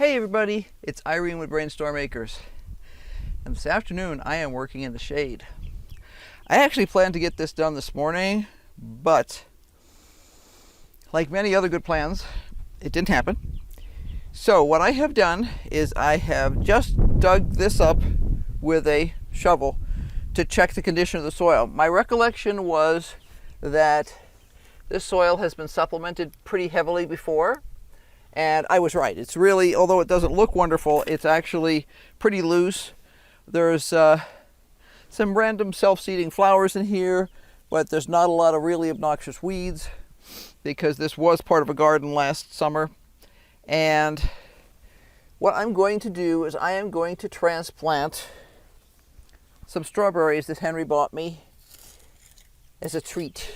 Hey everybody, it's Irene with BrainStormAcres, and this afternoon I am working in the shade. I actually planned to get this done this morning, but like many other good plans, it didn't happen. So what I have done is I have just dug this up with a shovel to check the condition of the soil. My recollection was that this soil has been supplemented pretty heavily before. And I was right. It's really, although it doesn't look wonderful, it's actually pretty loose. There's some random self-seeding flowers in here, but there's not a lot of really obnoxious weeds because this was part of a garden last summer. And what I'm going to do is I am going to transplant some strawberries that Henry bought me as a treat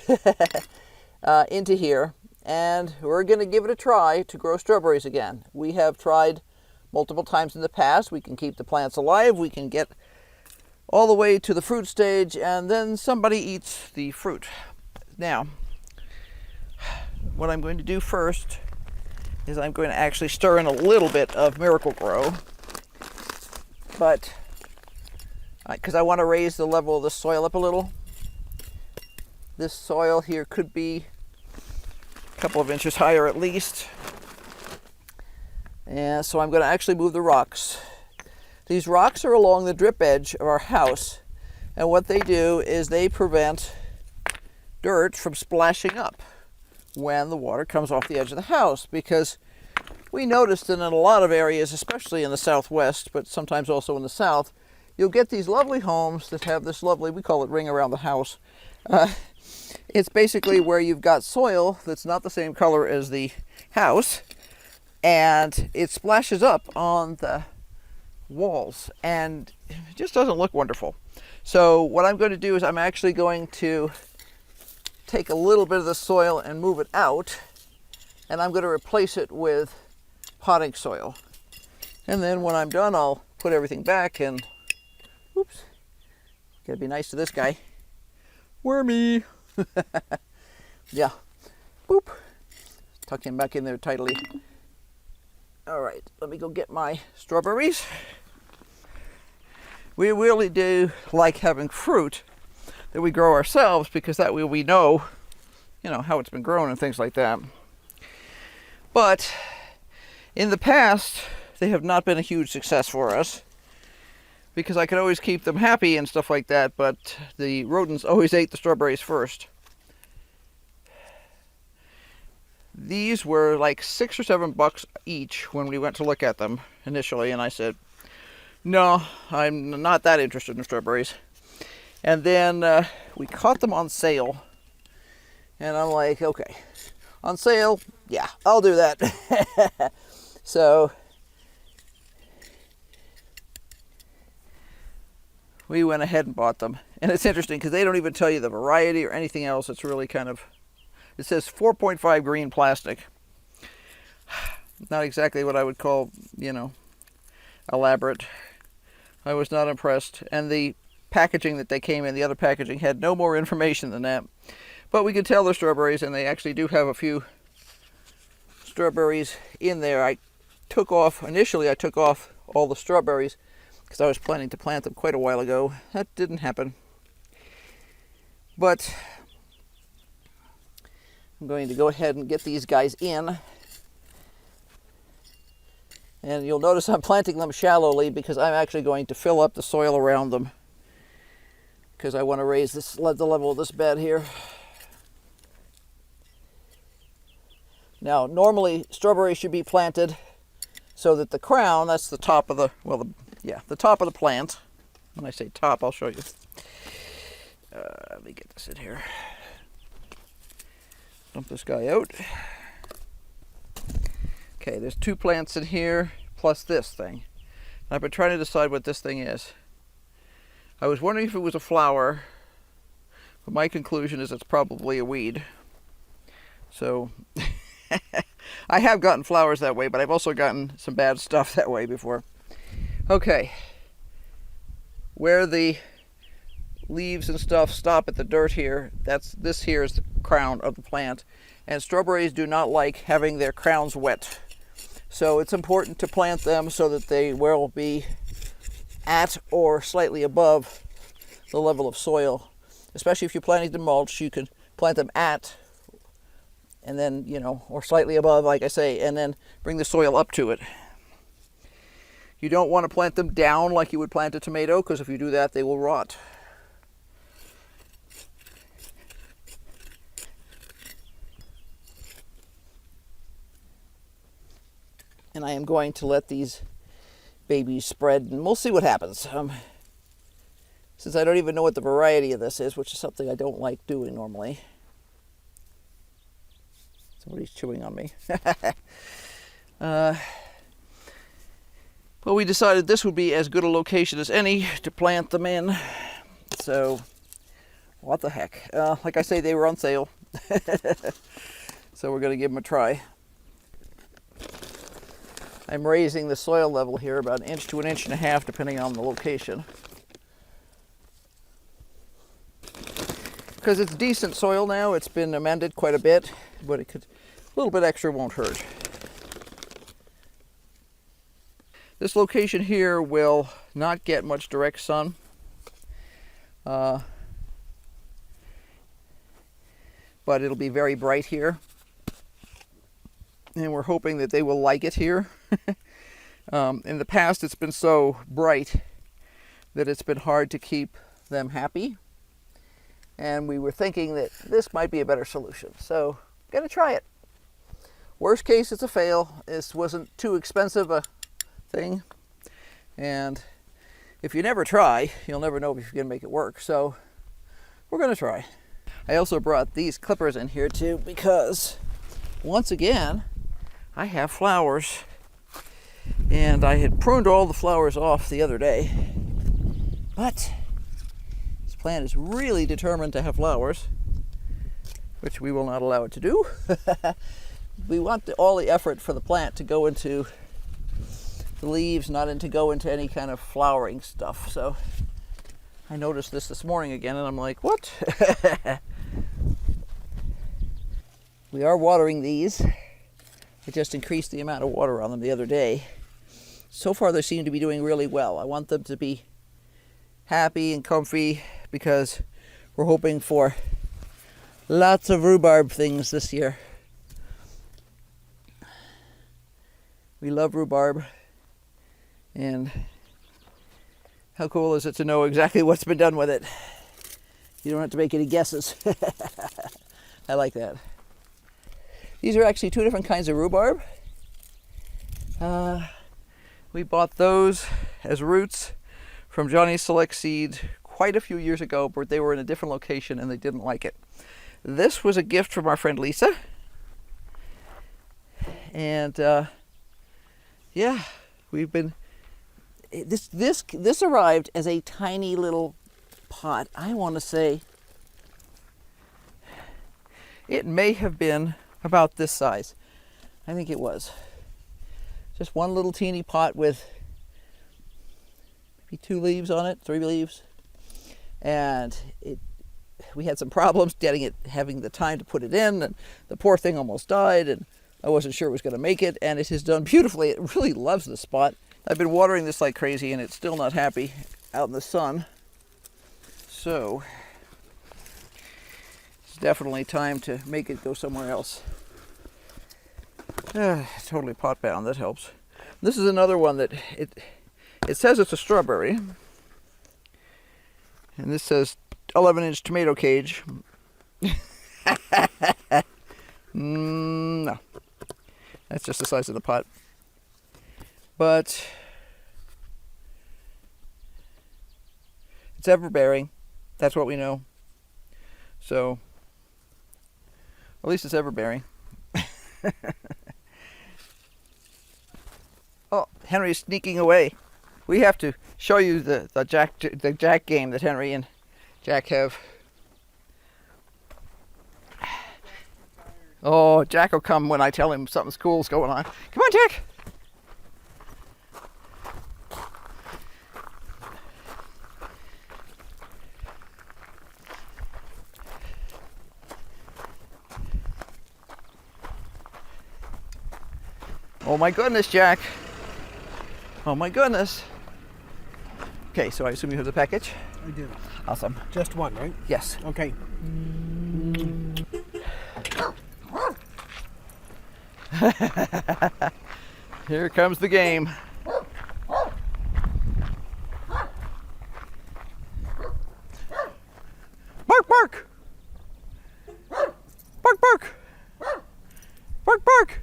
into here. And we're going to give it a try to grow strawberries again. We have tried multiple times in the past. We can keep the plants alive. We can get all the way to the fruit stage, and then somebody eats the fruit. Now, what I'm going to do first is I'm going to actually stir in a little bit of Miracle-Gro, but because I want to raise the level of the soil up a little. This soil here could be couple of inches higher at least. And so I'm going to actually move the rocks. These rocks are along the drip edge of our house, and what they do is they prevent dirt from splashing up when the water comes off the edge of the house, because we noticed that in a lot of areas, especially in the southwest, but sometimes also in the south, you'll get these lovely homes that have this lovely, we call it ring around the house. It's basically where you've got soil that's not the same color as the house, and it splashes up on the walls, and it just doesn't look wonderful. So what I'm going to do is I'm actually going to take a little bit of the soil and move it out, and I'm going to replace it with potting soil. And then when I'm done, I'll put everything back and, oops, gotta be nice to this guy. Wormy. Yeah. Boop. Tuck him back in there tightly. All right, let me go get my strawberries. We really do like having fruit that we grow ourselves, because that way we know, how it's been grown and things like that. But in the past, they have not been a huge success for us, because I could always keep them happy and stuff like that, but the rodents always ate the strawberries first. These were like $6 or $7 each when we went to look at them initially, and I said, no, I'm not that interested in strawberries. And then we caught them on sale, and I'm like, okay, on sale, yeah, I'll do that. So we went ahead and bought them. And it's interesting because they don't even tell you the variety or anything else. It's really kind of, it says 4.5 green plastic. Not exactly what I would call, elaborate. I was not impressed. And the packaging that they came in, the other packaging, had no more information than that. But we could tell they're strawberries, and they actually do have a few strawberries in there. Initially I took off all the strawberries because I was planning to plant them quite a while ago. That didn't happen. But I'm going to go ahead and get these guys in. And you'll notice I'm planting them shallowly because I'm actually going to fill up the soil around them, because I want to raise the level of this bed here. Now, normally strawberries should be planted so that the crown, that's the top of the, the top of the plant. When I say top, I'll show you. Let me get this in here. Dump this guy out. Okay, there's 2 plants in here, plus this thing. I've been trying to decide what this thing is. I was wondering if it was a flower, but my conclusion is it's probably a weed. So, I have gotten flowers that way, but I've also gotten some bad stuff that way before. Okay, where the leaves and stuff stop at the dirt here, this here is the crown of the plant, and strawberries do not like having their crowns wet. So it's important to plant them so that they will be at or slightly above the level of soil. Especially if you're planting to mulch, you can plant them at, and then, you know, or slightly above, like I say, and then bring the soil up to it. You don't want to plant them down like you would plant a tomato, because if you do that, they will rot. And I am going to let these babies spread, and we'll see what happens. Since I don't even know what the variety of this is, which is something I don't like doing normally. Somebody's chewing on me. But we decided this would be as good a location as any to plant them in. So, what the heck. Like I say, they were on sale. So we're going to give them a try. I'm raising the soil level here about 1 inch to 1.5 inches, depending on the location. Because it's decent soil now, it's been amended quite a bit, but a little bit extra won't hurt. This location here will not get much direct sun. But it'll be very bright here. And we're hoping that they will like it here. In the past, it's been so bright that it's been hard to keep them happy. And we were thinking that this might be a better solution. So, I'm gonna try it. Worst case, it's a fail. This wasn't too expensive a thing. And if you never try, you'll never know if you're gonna make it work. So, we're gonna try. I also brought these clippers in here too, because once again, I have flowers. And I had pruned all the flowers off the other day. But this plant is really determined to have flowers, which we will not allow it to do. We want all the effort for the plant to go into the leaves, not to go into any kind of flowering stuff. So I noticed this morning again, and I'm like, what? We are watering these. I just increased the amount of water on them the other day. So far they seem to be doing really well. I want them to be happy and comfy because we're hoping for lots of rhubarb things this year. We love rhubarb, and how cool is it to know exactly what's been done with it? You don't have to make any guesses. I like that. These are actually 2 different kinds of rhubarb. We bought those as roots from Johnny's Select Seed quite a few years ago, but they were in a different location and they didn't like it. This was a gift from our friend Lisa. And yeah, we've been, this arrived as a tiny little pot. I want to say it may have been about this size. I think it was. Just one little teeny pot with maybe 2 leaves on it, 3 leaves. And we had some problems having the time to put it in, and the poor thing almost died, and I wasn't sure it was going to make it, and it has done beautifully. It really loves this spot. I've been watering this like crazy, and it's still not happy out in the sun. So it's definitely time to make it go somewhere else. Totally pot bound, that helps. This is another one that it says it's a strawberry. And this says 11-inch tomato cage. No. That's just the size of the pot. But it's ever-bearing. That's what we know. So, at least it's ever-bearing. Oh, Henry's sneaking away. We have to show you the Jack game that Henry and Jack have. Oh, Jack will come when I tell him something cool's going on. Come on, Jack. Oh my goodness, Jack. Oh my goodness. Okay, so I assume you have the package? I do. Awesome. Just one, right? Yes. Okay. Here comes the game. Bark, bark! Bark, bark! Bark, bark!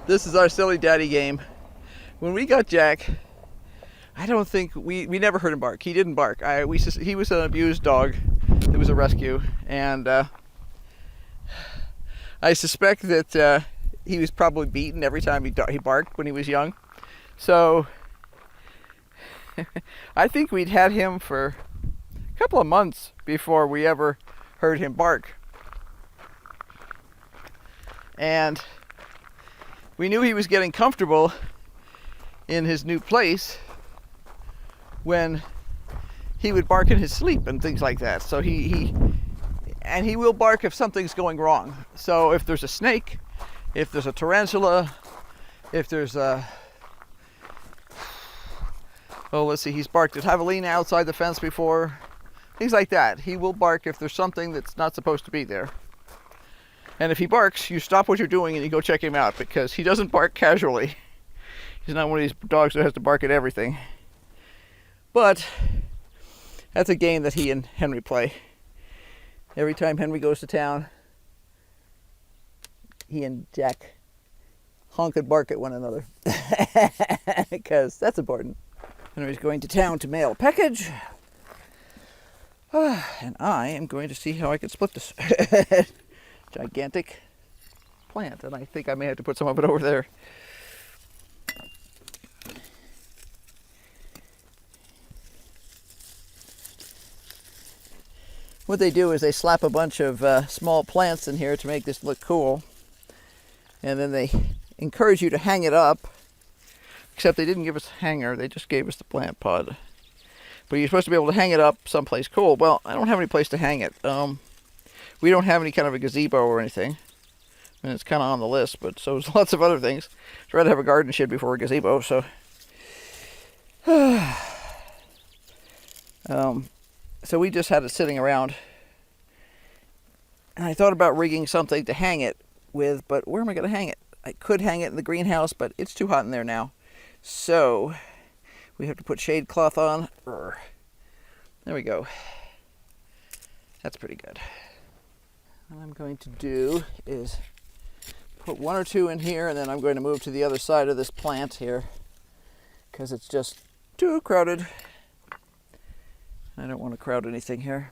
This is our silly daddy game. When we got Jack, I don't think we never heard him bark. He didn't bark. He was an abused dog. It was a rescue, and I suspect that he was probably beaten every time he barked when he was young. So I think we'd had him for a couple of months before we ever heard him bark. And we knew he was getting comfortable in his new place when he would bark in his sleep and things like that. So he will bark if something's going wrong. So if there's a snake, if there's a tarantula, if there's a... Oh, let's see, he's barked at javelina outside the fence before. Things like that. He will bark if there's something that's not supposed to be there. And if he barks, you stop what you're doing and you go check him out, because he doesn't bark casually. He's not one of these dogs that has to bark at everything. But that's a game that he and Henry play. Every time Henry goes to town, he and Jack honk and bark at one another. Because that's important. Henry's going to town to mail a package. And I am going to see how I can split this gigantic plant. And I think I may have to put some of it over there. What they do is they slap a bunch of small plants in here to make this look cool. And then they encourage you to hang it up. Except they didn't give us a hanger, they just gave us the plant pod. But you're supposed to be able to hang it up someplace cool. Well, I don't have any place to hang it. We don't have any kind of a gazebo or anything. And it's kind of on the list, but so there's lots of other things. I'd rather have a garden shed before a gazebo, so... So we just had it sitting around. And I thought about rigging something to hang it with, but where am I going to hang it? I could hang it in the greenhouse, but it's too hot in there now. So we have to put shade cloth on. There we go. That's pretty good. What I'm going to do is put one or two in here, and then I'm going to move to the other side of this plant here because it's just too crowded. I don't want to crowd anything here.